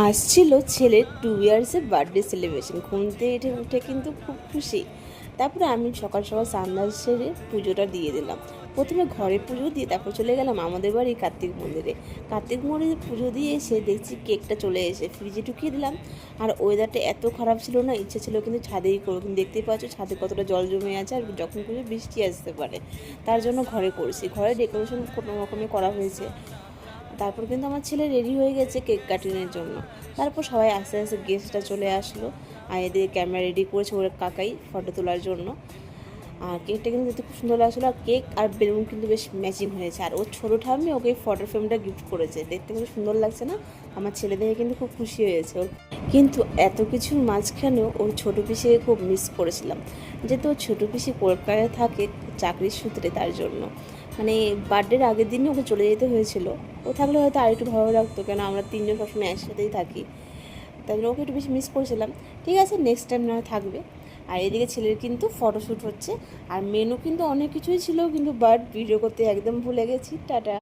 আজ ছিল ছেলের 2 ইয়ার্সের বার্থডে সেলিব্রেশন। ঘুম থেকে উঠে কিন্তু খুব খুশি। তারপরে আমি সকাল সকাল স্নান সেরে পুজোটা দিয়ে দিলাম। প্রথমে ঘরে পুজো দিয়ে তারপর চলে গেলাম আমাদের বাড়ি কার্তিক মন্দিরে। কার্তিক মন্দিরে পুজো দিয়ে এসে দেখছি কেকটা চলে এসে ফ্রিজে ঢুকিয়ে দিলাম। আর ওয়েদারটা এত খারাপ ছিল না, ইচ্ছে ছিল কিন্তু ছাদেই করো, কিন্তু দেখতেই পাচ্ছ ছাদে কতটা জল জমে আছে, আর যখন খুশি বৃষ্টি আসতে পারে। তার জন্য ঘরে করছি, ঘরে ডেকোরেশন কোনো রকমে করা হয়েছে। তারপর কিন্তু আমার ছেলে রেডি হয়ে গেছে কেক কাটিংয়ের জন্য। তারপর সবাই আস্তে আস্তে গেস্টটা চলে আসলো, আর এদিকে ক্যামেরা রেডি করেছে ওর কাকাই ফটো তোলার জন্য। আর কেকটা কিন্তু দেখতে খুব সুন্দর লাগছিলো, আর কেক আর বেলুন কিন্তু বেশ ম্যাচিং হয়েছে। আর ওর ছোটো ঠাম্মি ওকে ফটো ফ্রেমটা গিফট করেছে, দেখতে খুব সুন্দর লাগছে না? আমার ছেলে দেখে কিন্তু খুব খুশি হয়েছে ওর। কিন্তু এত কিছুর মাঝখানেও ওর ছোটো পিসিকে খুব মিস করেছিলাম, যেহেতু ওর ছোটো পিসি কলকাতায় থাকে চাকরির সূত্রে, তার জন্য মানে বার্থডের আগের দিনই ওকে চলে যেতে হয়েছিল। ও থাকলে হয়তো আর একটু ভালো লাগতো, কেন আমরা তিনজন সবসময় একসাথেই থাকি, তাই জন্য ওকে একটু বেশি মিস করেছিলাম। ঠিক আছে, নেক্সট টাইম না থাকবে। আর এদিকে ছেলের কিন্তু ফটোশ্যুট হচ্ছে, আর মেনু কিন্তু অনেক কিছুই ছিল, কিন্তু বাট ভিডিও করতে একদম ভুলে গেছি। টাটা।